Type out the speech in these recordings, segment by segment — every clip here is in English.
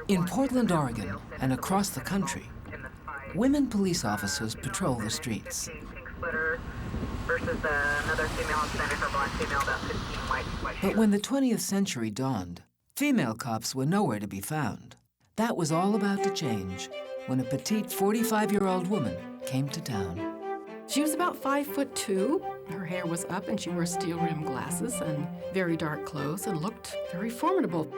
In Portland, Oregon, and across the country, women police officers patrol the streets. But when the 20th century dawned, female cops were nowhere to be found. That was all about to change when a petite 45-year-old woman came to town. She was about 5'2". Her hair was up and she wore steel-rimmed glasses and very dark clothes and looked very formidable.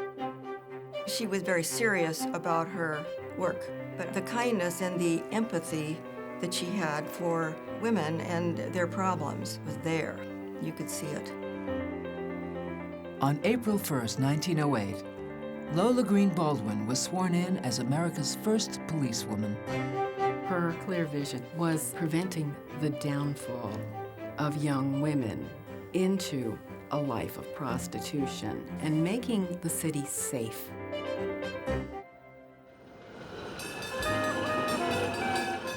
She was very serious about her work, but the kindness and the empathy that she had for women and their problems was there. You could see it. On April 1st, 1908, Lola Greene Baldwin was sworn in as America's first policewoman. Her clear vision was preventing the downfall of young women into a life of prostitution and making the city safe.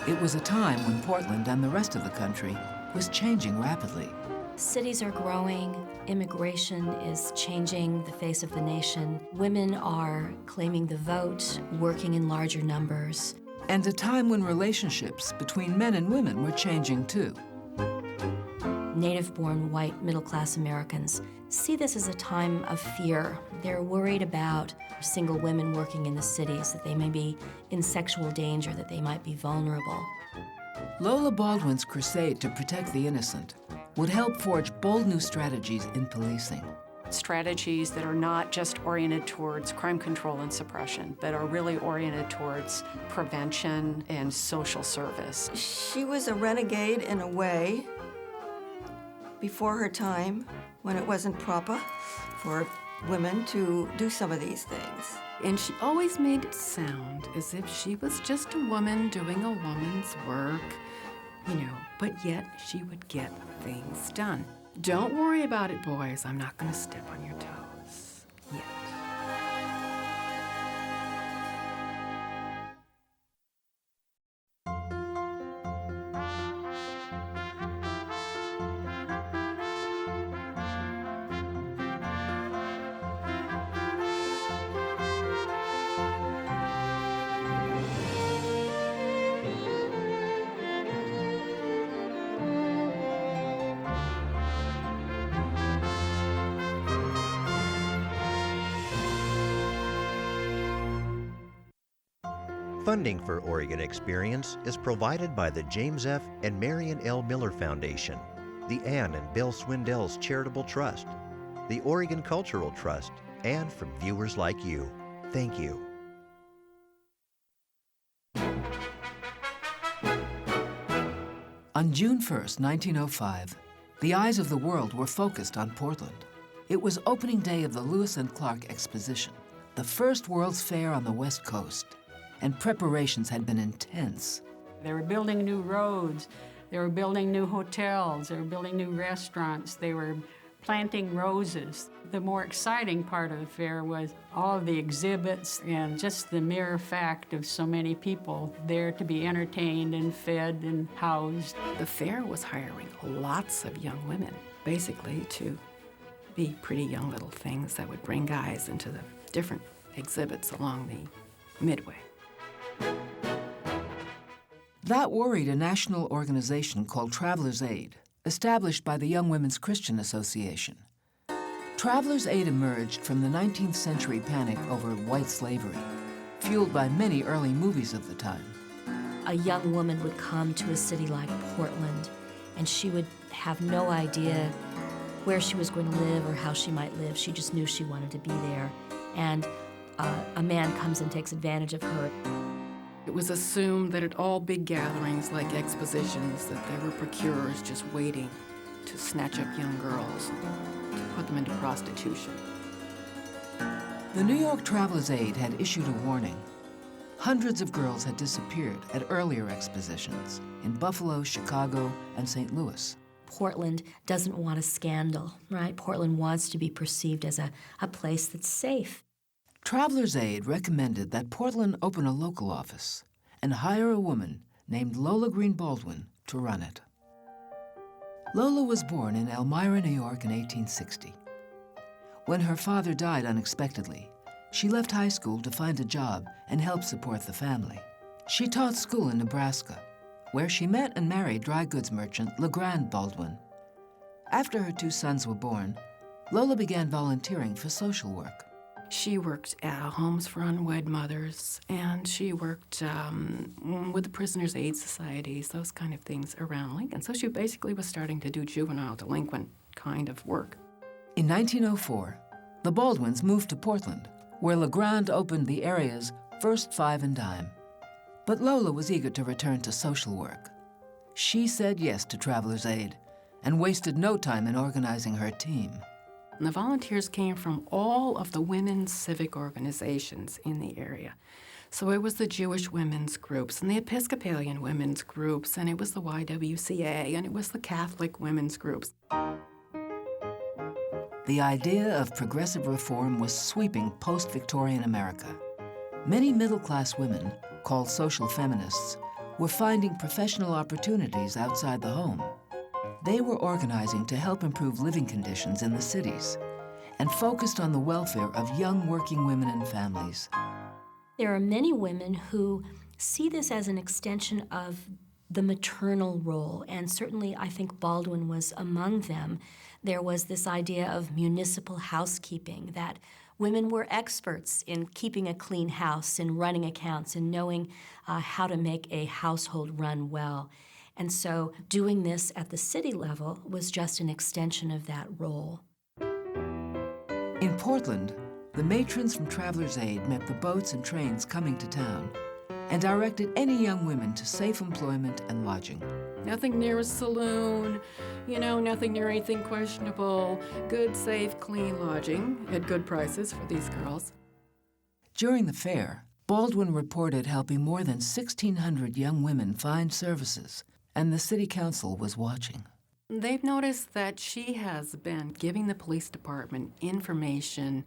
It was a time when Portland and the rest of the country was changing rapidly. Cities are growing, immigration is changing the face of the nation. Women are claiming the vote, working in larger numbers. And a time when relationships between men and women were changing too. Native-born white middle-class Americans see this as a time of fear. They're worried about single women working in the cities, that they may be in sexual danger, that they might be vulnerable. Lola Baldwin's crusade to protect the innocent would help forge bold new strategies in policing. Strategies that are not just oriented towards crime control and suppression, but are really oriented towards prevention and social service. She was a renegade in a way before her time, when it wasn't proper for women to do some of these things. And she always made it sound as if she was just a woman doing a woman's work, you know, but yet she would get things done. Don't worry about it, boys. I'm not going to step on your toes yet. Funding for Oregon Experience is provided by the James F. and Marion L. Miller Foundation, the Ann and Bill Swindell's Charitable Trust, the Oregon Cultural Trust, and from viewers like you. Thank you. On June 1st, 1905, the eyes of the world were focused on Portland. It was opening day of the Lewis and Clark Exposition, the first World's Fair on the West Coast, and preparations had been intense. They were building new roads, they were building new hotels, they were building new restaurants, they were planting roses. The more exciting part of the fair was all of the exhibits and just the mere fact of so many people there to be entertained and fed and housed. The fair was hiring lots of young women, basically to be pretty young little things that would bring guys into the different exhibits along the midway. That worried a national organization called Travelers Aid, established by the Young Women's Christian Association. Travelers Aid emerged from the 19th century panic over white slavery, fueled by many early movies of the time. A young woman would come to a city like Portland, and she would have no idea where she was going to live or how she might live. She just knew she wanted to be there. And a man comes and takes advantage of her. It was assumed that at all big gatherings like expositions that there were procurers just waiting to snatch up young girls and to put them into prostitution. The New York Travelers Aid had issued a warning. Hundreds of girls had disappeared at earlier expositions in Buffalo, Chicago, and St. Louis. Portland doesn't want a scandal, right? Portland wants to be perceived as a place that's safe. Travelers Aid recommended that Portland open a local office and hire a woman named Lola Greene Baldwin to run it. Lola was born in Elmira, New York in 1860. When her father died unexpectedly, She left high school to find a job and help support the family. She taught school in Nebraska, where she met and married dry goods merchant Lola Greene Baldwin. After her 2 sons were born, Lola began volunteering for social work. She worked at homes for unwed mothers, and she worked with the Prisoners' Aid Societies, those kind of things around Lincoln. So she basically was starting to do juvenile delinquent kind of work. In 1904, the Baldwins moved to Portland, where Lola Greene opened the area's first 5 and dime. But Lola was eager to return to social work. She said yes to Travelers Aid and wasted no time in organizing her team. And the volunteers came from all of the women's civic organizations in the area. So it was the Jewish women's groups and the Episcopalian women's groups, and it was the YWCA, and it was the Catholic women's groups. The idea of progressive reform was sweeping post-Victorian America. Many middle-class women, called social feminists, were finding professional opportunities outside the home. They were organizing to help improve living conditions in the cities and focused on the welfare of young working women and families. There are many women who see this as an extension of the maternal role, and certainly I think Baldwin was among them. There was this idea of municipal housekeeping, that women were experts in keeping a clean house, in running accounts, and knowing how to make a household run well. And so doing this at the city level was just an extension of that role. In Portland, the matrons from Travelers Aid met the boats and trains coming to town and directed any young women to safe employment and lodging. Nothing near a saloon, nothing near anything questionable. Good, safe, clean lodging at good prices for these girls. During the fair, Baldwin reported helping more than 1,600 young women find services, and the city council was watching. They've noticed that she has been giving the police department information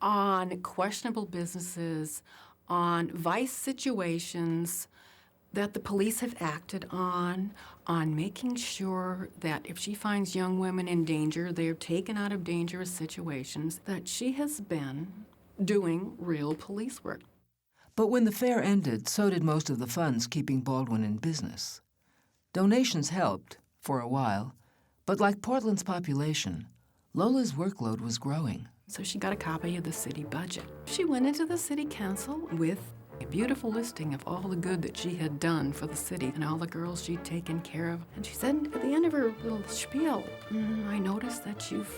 on questionable businesses, on vice situations that the police have acted on making sure that if she finds young women in danger, they're taken out of dangerous situations, that she has been doing real police work. But when the fair ended, so did most of the funds keeping Baldwin in business. Donations helped, for a while, but like Portland's population, Lola's workload was growing. So she got a copy of the city budget. She went into the city council with a beautiful listing of all the good that she had done for the city and all the girls she'd taken care of. And she said at the end of her little spiel, I noticed that you've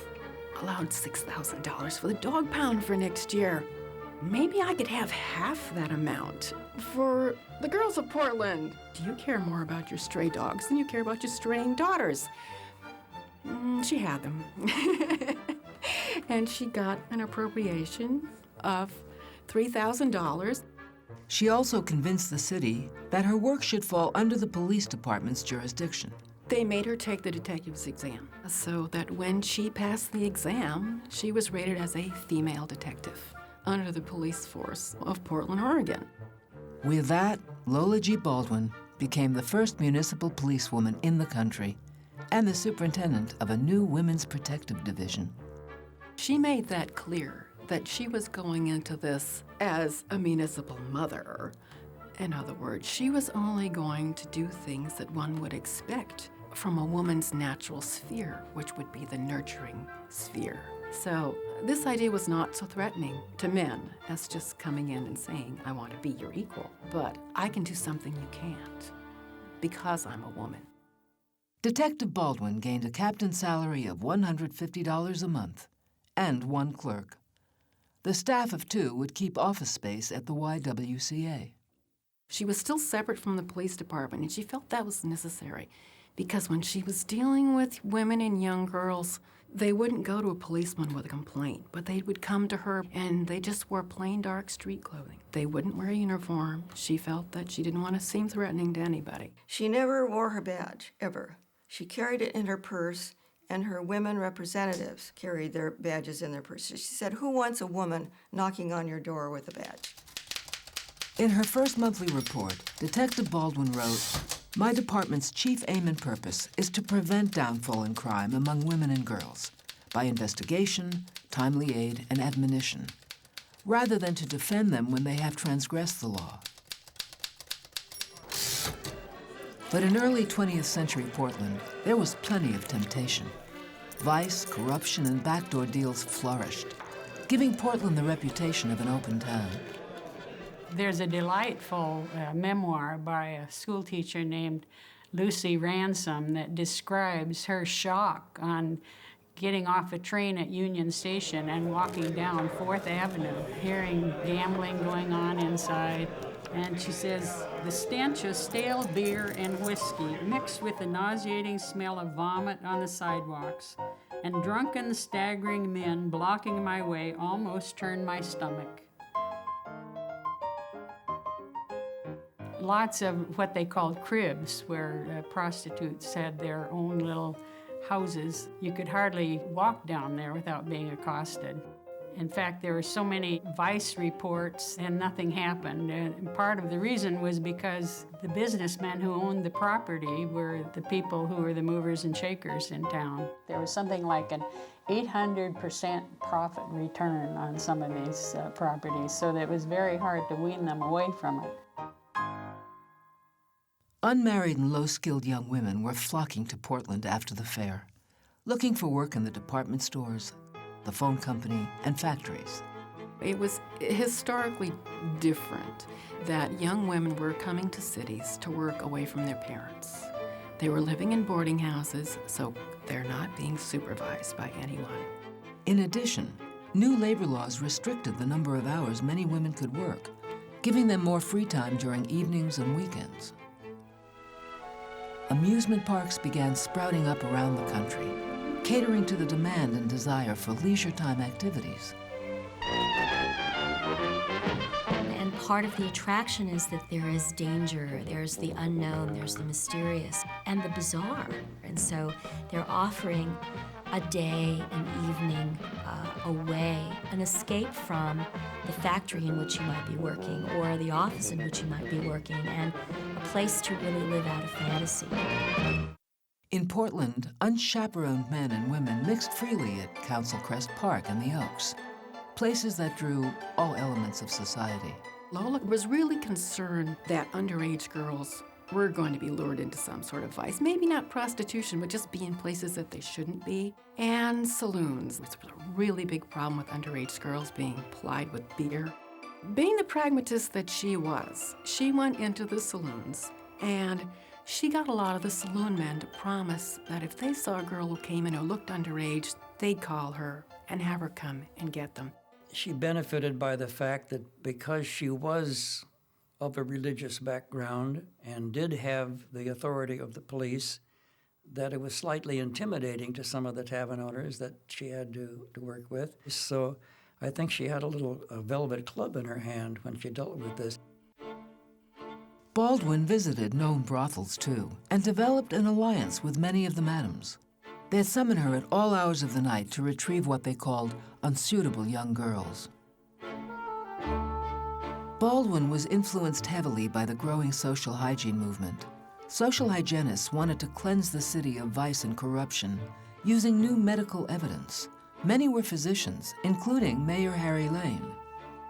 allowed $6,000 for the dog pound for next year. Maybe I could have half that amount for the girls of Portland. Do you care more about your stray dogs than you care about your straying daughters? She had them. And she got an appropriation of $3,000. She also convinced the city that her work should fall under the police department's jurisdiction. They made her take the detective's exam so that when she passed the exam, she was rated as a female detective under the police force of Portland, Oregon. With that, Lola G. Baldwin became the first municipal policewoman in the country and the superintendent of a new women's protective division. She made that clear, that she was going into this as a municipal mother. In other words, she was only going to do things that one would expect from a woman's natural sphere, which would be the nurturing sphere. So this idea was not so threatening to men as just coming in and saying, I want to be your equal, but I can do something you can't because I'm a woman. Detective Baldwin gained a captain's salary of $150 a month and 1 clerk. The staff of 2 would keep office space at the YWCA. She was still separate from the police department, and she felt that was necessary because when she was dealing with women and young girls, they wouldn't go to a policeman with a complaint, but they would come to her and they just wore plain dark street clothing. They wouldn't wear a uniform. She felt that she didn't want to seem threatening to anybody. She never wore her badge, ever. She carried it in her purse, and her women representatives carried their badges in their purses. She said, who wants a woman knocking on your door with a badge? In her first monthly report, Detective Baldwin wrote, "My department's chief aim and purpose is to prevent downfall in crime among women and girls by investigation, timely aid, and admonition. rather than to defend them when they have transgressed the law. But in early 20th century Portland, there was plenty of temptation. Vice, corruption, and backdoor deals flourished, giving Portland the reputation of an open town. There's a delightful memoir by a schoolteacher named Lucy Ransom that describes her shock on getting off a train at Union Station and walking down 4th Avenue, hearing gambling going on inside. And she says, the stench of stale beer and whiskey mixed with the nauseating smell of vomit on the sidewalks and drunken, staggering men blocking my way almost turned my stomach. Lots of what they called cribs, where prostitutes had their own little houses. You could hardly walk down there without being accosted. In fact, there were so many vice reports and nothing happened. And part of the reason was because the businessmen who owned the property were the people who were the movers and shakers in town. There was something like an 800% profit return on some of these properties, so that it was very hard to wean them away from it. Unmarried and low-skilled young women were flocking to Portland after the fair, looking for work in the department stores, the phone company, and factories. It was historically different that young women were coming to cities to work away from their parents. They were living in boarding houses, so they're not being supervised by anyone. In addition, new labor laws restricted the number of hours many women could work, giving them more free time during evenings and weekends. Amusement parks began sprouting up around the country, catering to the demand and desire for leisure time activities. And part of the attraction is that there is danger, there's the unknown, there's the mysterious, and the bizarre. And so they're offering a day, an evening, away, an escape from the factory in which you might be working or the office in which you might be working, and a place to really live out a fantasy. In Portland, unchaperoned men and women mixed freely at Council Crest Park and the Oaks, places that drew all elements of society. Lola was really concerned that underage girls were going to be lured into some sort of vice. Maybe not prostitution, but just be in places that they shouldn't be. And saloons. It's a really big problem with underage girls being plied with beer. Being the pragmatist that she was, she went into the saloons and she got a lot of the saloon men to promise that if they saw a girl who came in who looked underage, they'd call her and have her come and get them. She benefited by the fact that because she was of a religious background and did have the authority of the police, that it was slightly intimidating to some of the tavern owners that she had to work with. So I think she had a little velvet club in her hand when she dealt with this. Baldwin visited known brothels, too, and developed an alliance with many of the madams. They'd summon her at all hours of the night to retrieve what they called unsuitable young girls. Baldwin was influenced heavily by the growing social hygiene movement. Social hygienists wanted to cleanse the city of vice and corruption using new medical evidence. Many were physicians, including Mayor Harry Lane.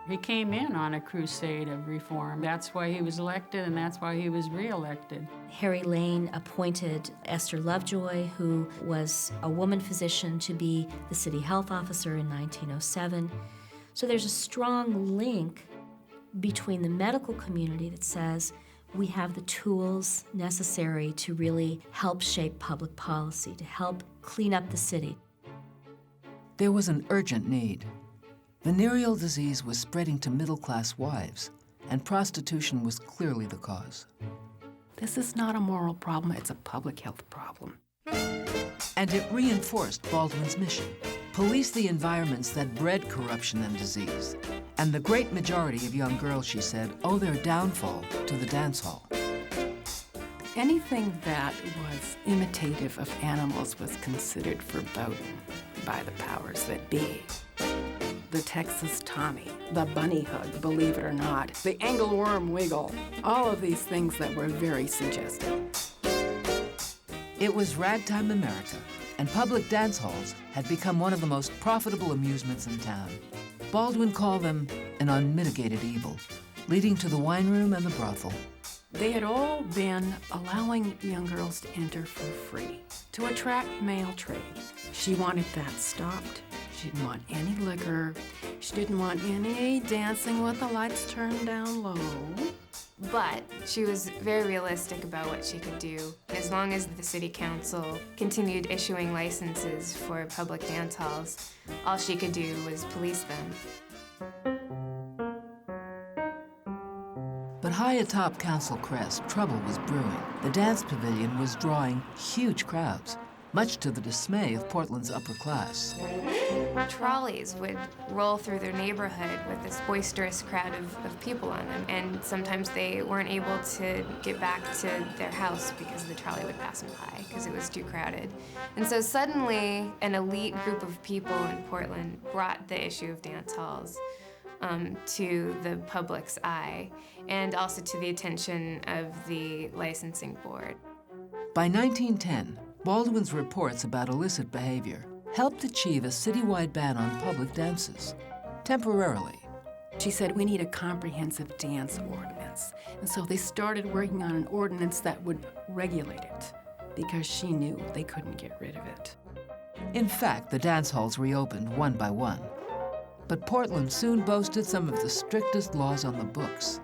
He came in on a crusade of reform. That's why he was elected, and that's why he was reelected. Harry Lane appointed Esther Lovejoy, who was a woman physician, to be the city health officer in 1907. So there's a strong link between the medical community that says we have the tools necessary to really help shape public policy, to help clean up the city. There was an urgent need. Venereal disease was spreading to middle-class wives, and prostitution was clearly the cause. This is not a moral problem, it's a public health problem. And it reinforced Baldwin's mission: police the environments that bred corruption and disease. And the great majority of young girls, she said, owe their downfall to the dance hall. Anything that was imitative of animals was considered verboten by the powers that be. The Texas Tommy, the bunny hug, believe it or not, the angleworm wiggle, all of these things that were very suggestive. It was ragtime America, and public dance halls had become one of the most profitable amusements in town. Baldwin called them an unmitigated evil, leading to the wine room and the brothel. They had all been allowing young girls to enter for free to attract male trade. She wanted that stopped. She didn't want any liquor. She didn't want any dancing with the lights turned down low. But she was very realistic about what she could do. As long as the city council continued issuing licenses for public dance halls, all she could do was police them. But high atop Council Crest, trouble was brewing. The dance pavilion was drawing huge crowds, much to the dismay of Portland's upper class. Trolleys would roll through their neighborhood with this boisterous crowd of people on them, and sometimes they weren't able to get back to their house because the trolley would pass them by because it was too crowded. And so suddenly, an elite group of people in Portland brought the issue of dance halls to the public's eye, and also to the attention of the licensing board. By 1910, Baldwin's reports about illicit behavior helped achieve a citywide ban on public dances, temporarily. She said, we need a comprehensive dance ordinance. And so they started working on an ordinance that would regulate it, because she knew they couldn't get rid of it. In fact, the dance halls reopened one by one. But Portland soon boasted some of the strictest laws on the books.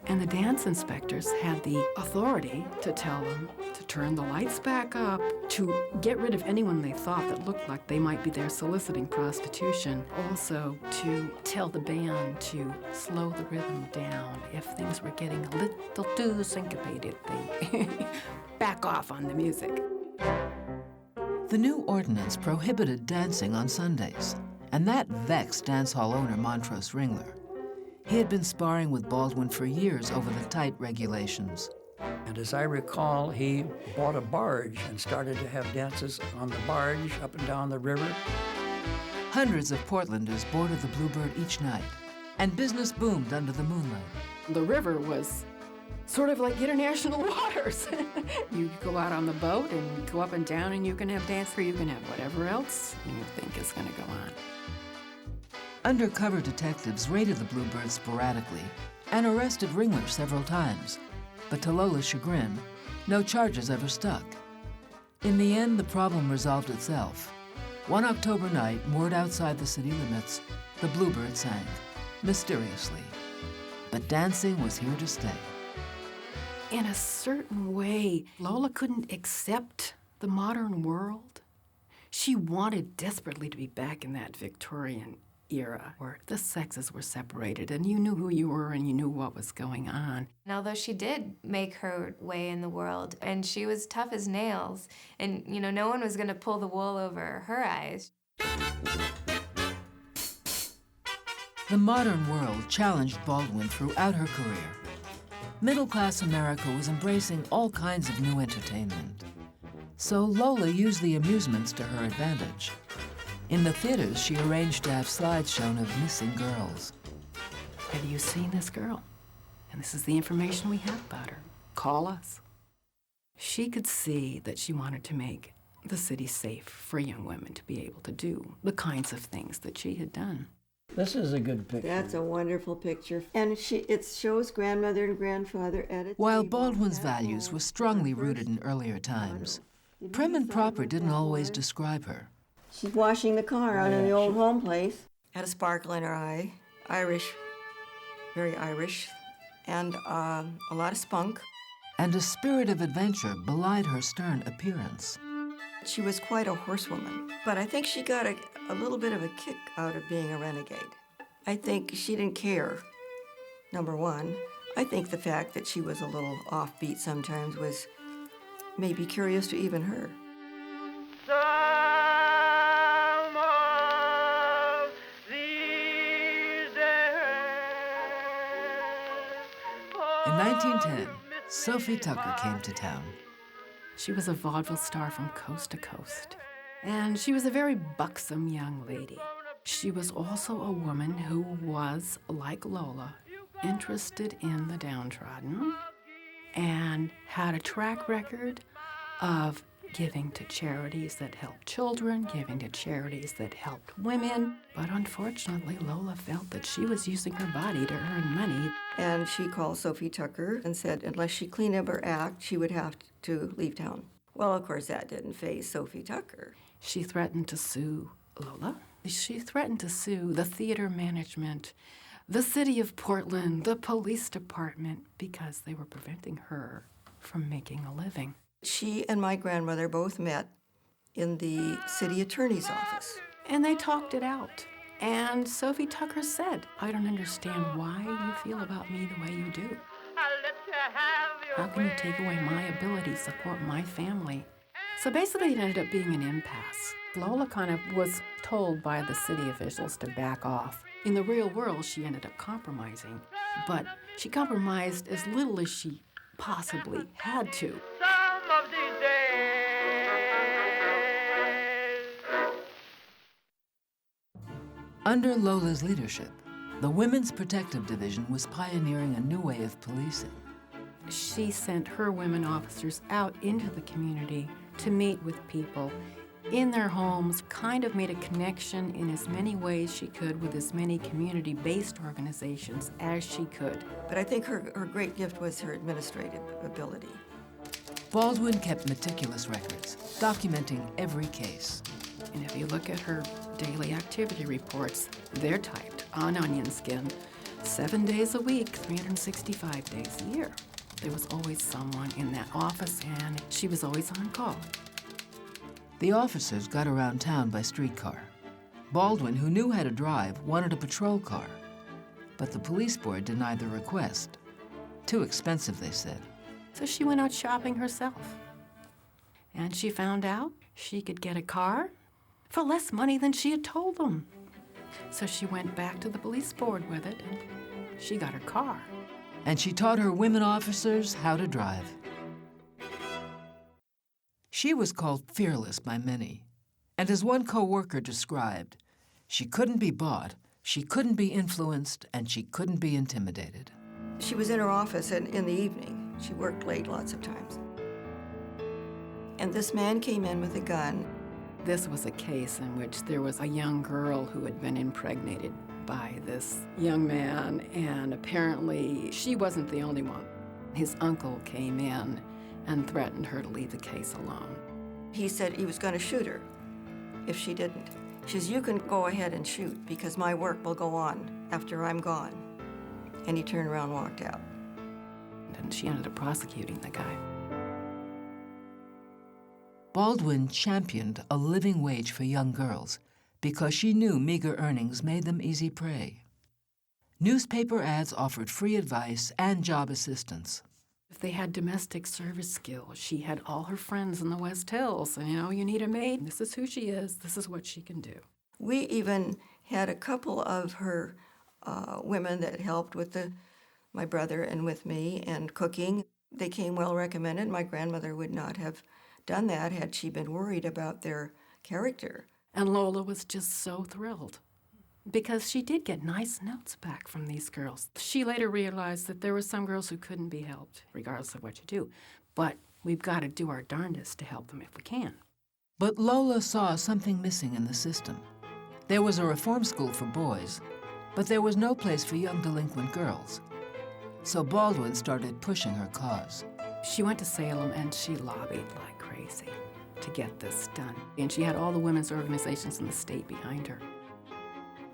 And the dance inspectors had the authority to tell them to turn the lights back up, to get rid of anyone they thought that looked like they might be there soliciting prostitution. Also to tell the band to slow the rhythm down. If things were getting a little too syncopated, they back off on the music. The new ordinance prohibited dancing on Sundays, and that vexed dance hall owner Montrose Ringler. He had been sparring with Baldwin for years over the tight regulations. And as I recall, he bought a barge and started to have dances on the barge up and down the river. Hundreds of Portlanders boarded the Bluebird each night, and business boomed under the moonlight. The river was sort of like international waters. You go out on the boat and go up and down, and you can have dance, or you can have whatever else you think is going to go on. Undercover detectives raided the Bluebird sporadically and arrested Ringler several times. But to Lola's chagrin, no charges ever stuck. In the end, the problem resolved itself. One October night, moored outside the city limits, the Bluebird sank, mysteriously. But dancing was here to stay. In a certain way, Lola couldn't accept the modern world. She wanted desperately to be back in that Victorian era where the sexes were separated and you knew who you were and you knew what was going on. And although she did make her way in the world, and she was tough as nails, and no one was going to pull the wool over her eyes. The modern world challenged Baldwin throughout her career. Middle-class America was embracing all kinds of new entertainment. So Lola used the amusements to her advantage. In the theaters, she arranged to have slides shown of missing girls. Have you seen this girl? And this is the information we have about her. Call us. She could see that she wanted to make the city safe for young women to be able to do the kinds of things that she had done. This is a good picture. That's a wonderful picture. And it shows grandmother and grandfather at a While table Baldwin's at values home. were strongly rooted in earlier times, prim and proper didn't always describe her. She's washing the car out in the old home place. Had a sparkle in her eye, Irish, very Irish, and a lot of spunk. And a spirit of adventure belied her stern appearance. She was quite a horsewoman, but I think she got a little bit of a kick out of being a renegade. I think she didn't care, number one. I think the fact that she was a little offbeat sometimes was maybe curious to even her. In 1910, Sophie Tucker came to town. She was a vaudeville star from coast to coast. And she was a very buxom young lady. She was also a woman who was, like Lola, interested in the downtrodden and had a track record of giving to charities that helped children, giving to charities that helped women. But unfortunately, Lola felt that she was using her body to earn money. And she called Sophie Tucker and said unless she cleaned up her act, she would have to leave town. Well, of course, that didn't faze Sophie Tucker. She threatened to sue Lola. She threatened to sue the theater management, the city of Portland, the police department, because they were preventing her from making a living. She and my grandmother both met in the city attorney's office. And they talked it out. And Sophie Tucker said, I don't understand why you feel about me the way you do. How can you take away my ability to support my family? So basically it ended up being an impasse. Lola kind of was told by the city officials to back off. In the real world, she ended up compromising. But she compromised as little as she possibly had to. Under Lola's leadership, the Women's Protective Division was pioneering a new way of policing. She sent her women officers out into the community to meet with people in their homes, kind of made a connection in as many ways she could with as many community-based organizations as she could. But I think her great gift was her administrative ability. Baldwin kept meticulous records, documenting every case. And if you look at her daily activity reports, they're typed on onion skin 7 days a week, 365 days a year. There was always someone in that office, and she was always on call. The officers got around town by streetcar. Baldwin, who knew how to drive, wanted a patrol car, but the police board denied the request. Too expensive, they said. So she went out shopping herself. And she found out she could get a car for less money than she had told them. So she went back to the police board with it, and she got her car. And she taught her women officers how to drive. She was called fearless by many, and as one co-worker described, she couldn't be bought, she couldn't be influenced, and she couldn't be intimidated. She was in her office in the evening. She worked late lots of times. And this man came in with a gun. This was a case in which there was a young girl who had been impregnated by this young man, and apparently she wasn't the only one. His uncle came in and threatened her to leave the case alone. He said he was going to shoot her if she didn't. She says, you can go ahead and shoot because my work will go on after I'm gone. And he turned around and walked out. And she ended up prosecuting the guy. Baldwin championed a living wage for young girls because she knew meager earnings made them easy prey. Newspaper ads offered free advice and job assistance. If they had domestic service skills, she had all her friends in the West Hills. And, you need a maid. This is who she is. This is what she can do. We even had a couple of her women that helped with my brother and with me and cooking. They came well recommended. My grandmother would not have done that had she been worried about their character. And Lola was just so thrilled because she did get nice notes back from these girls. She later realized that there were some girls who couldn't be helped, regardless of what you do. But we've got to do our darndest to help them if we can. But Lola saw something missing in the system. There was a reform school for boys, but there was no place for young delinquent girls. So Baldwin started pushing her cause. She went to Salem and she lobbied like crazy to get this done. And she had all the women's organizations in the state behind her.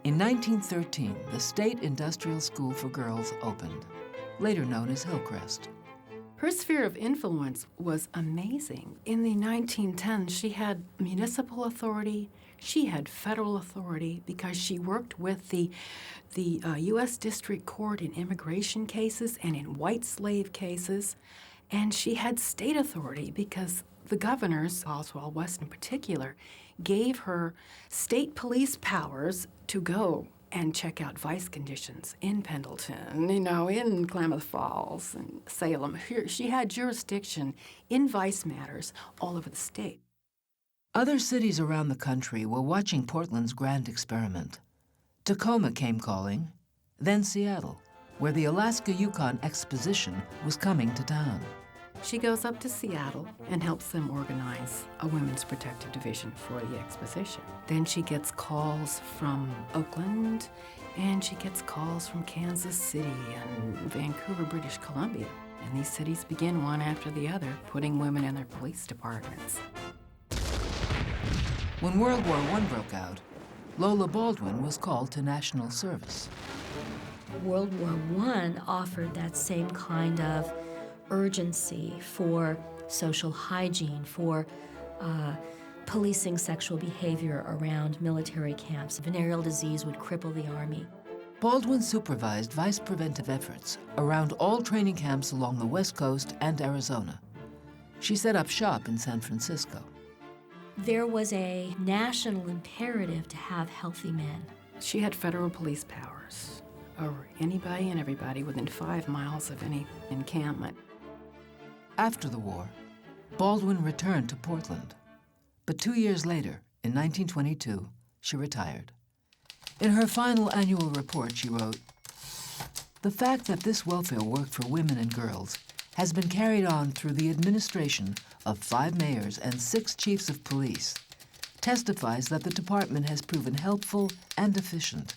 In 1913, the State Industrial School for Girls opened, later known as Hillcrest. Her sphere of influence was amazing. In the 1910s, she had municipal authority, she had federal authority because she worked with the U.S. District Court in immigration cases and in white slave cases, and she had state authority because the governors, Oswald West in particular, gave her state police powers to go and check out vice conditions in Pendleton, in Klamath Falls and Salem. Here, she had jurisdiction in vice matters all over the state. Other cities around the country were watching Portland's grand experiment. Tacoma came calling, then Seattle, where the Alaska-Yukon Exposition was coming to town. She goes up to Seattle and helps them organize a women's protective division for the exposition. Then she gets calls from Oakland, and she gets calls from Kansas City and Vancouver, British Columbia. And these cities begin one after the other putting women in their police departments. When World War I broke out, Lola Baldwin was called to national service. World War I offered that same kind of urgency for social hygiene, for policing sexual behavior around military camps. Venereal disease would cripple the Army. Baldwin supervised vice preventive efforts around all training camps along the West Coast and Arizona. She set up shop in San Francisco. There was a national imperative to have healthy men. She had federal police powers over anybody and everybody within 5 miles of any encampment. After the war, Baldwin returned to Portland. But 2 years later, in 1922, she retired. In her final annual report, she wrote, "The fact that this welfare work for women and girls has been carried on through the administration of 5 mayors and 6 chiefs of police testifies that the department has proven helpful and efficient."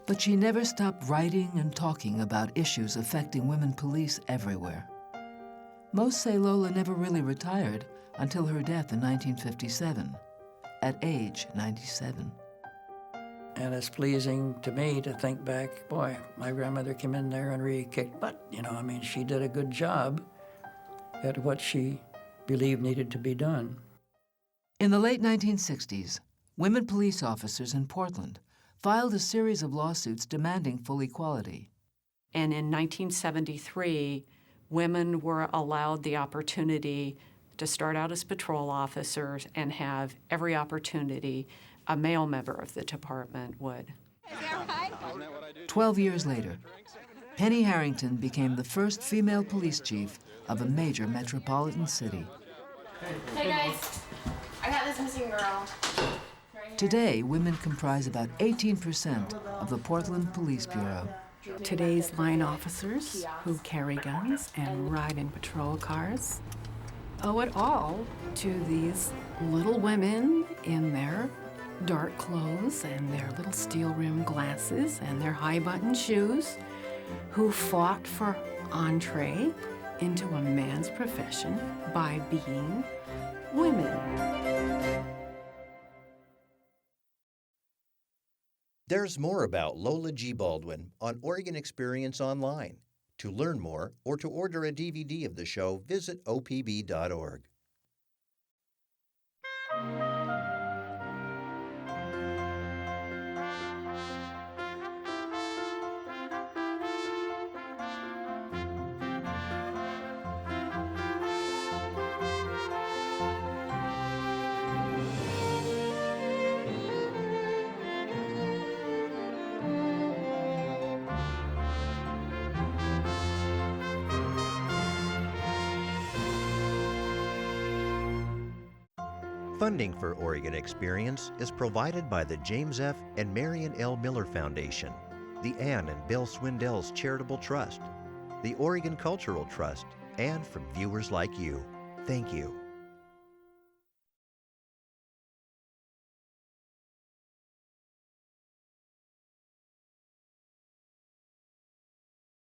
But she never stopped writing and talking about issues affecting women police everywhere. Most say Lola never really retired until her death in 1957, at age 97. And it's pleasing to me to think back, boy, my grandmother came in there and really kicked butt. She did a good job at what she believed needed to be done. In the late 1960s, women police officers in Portland filed a series of lawsuits demanding full equality. And in 1973, women were allowed the opportunity to start out as patrol officers and have every opportunity a male member of the department would. 12 years later, Penny Harrington became the first female police chief of a major metropolitan city. Hey guys, I got this missing girl. Today, women comprise about 18% of the Portland Police Bureau. Today's line officers who carry guns and ride in patrol cars owe it all to these little women in their dark clothes and their little steel-rimmed glasses and their high-button shoes who fought for entree into a man's profession by being women. There's more about Lola G. Baldwin on Oregon Experience Online. To learn more or to order a DVD of the show, visit opb.org. Funding for Oregon Experience is provided by the James F. and Marion L. Miller Foundation, the Ann and Bill Swindells Charitable Trust, the Oregon Cultural Trust, and from viewers like you. Thank you.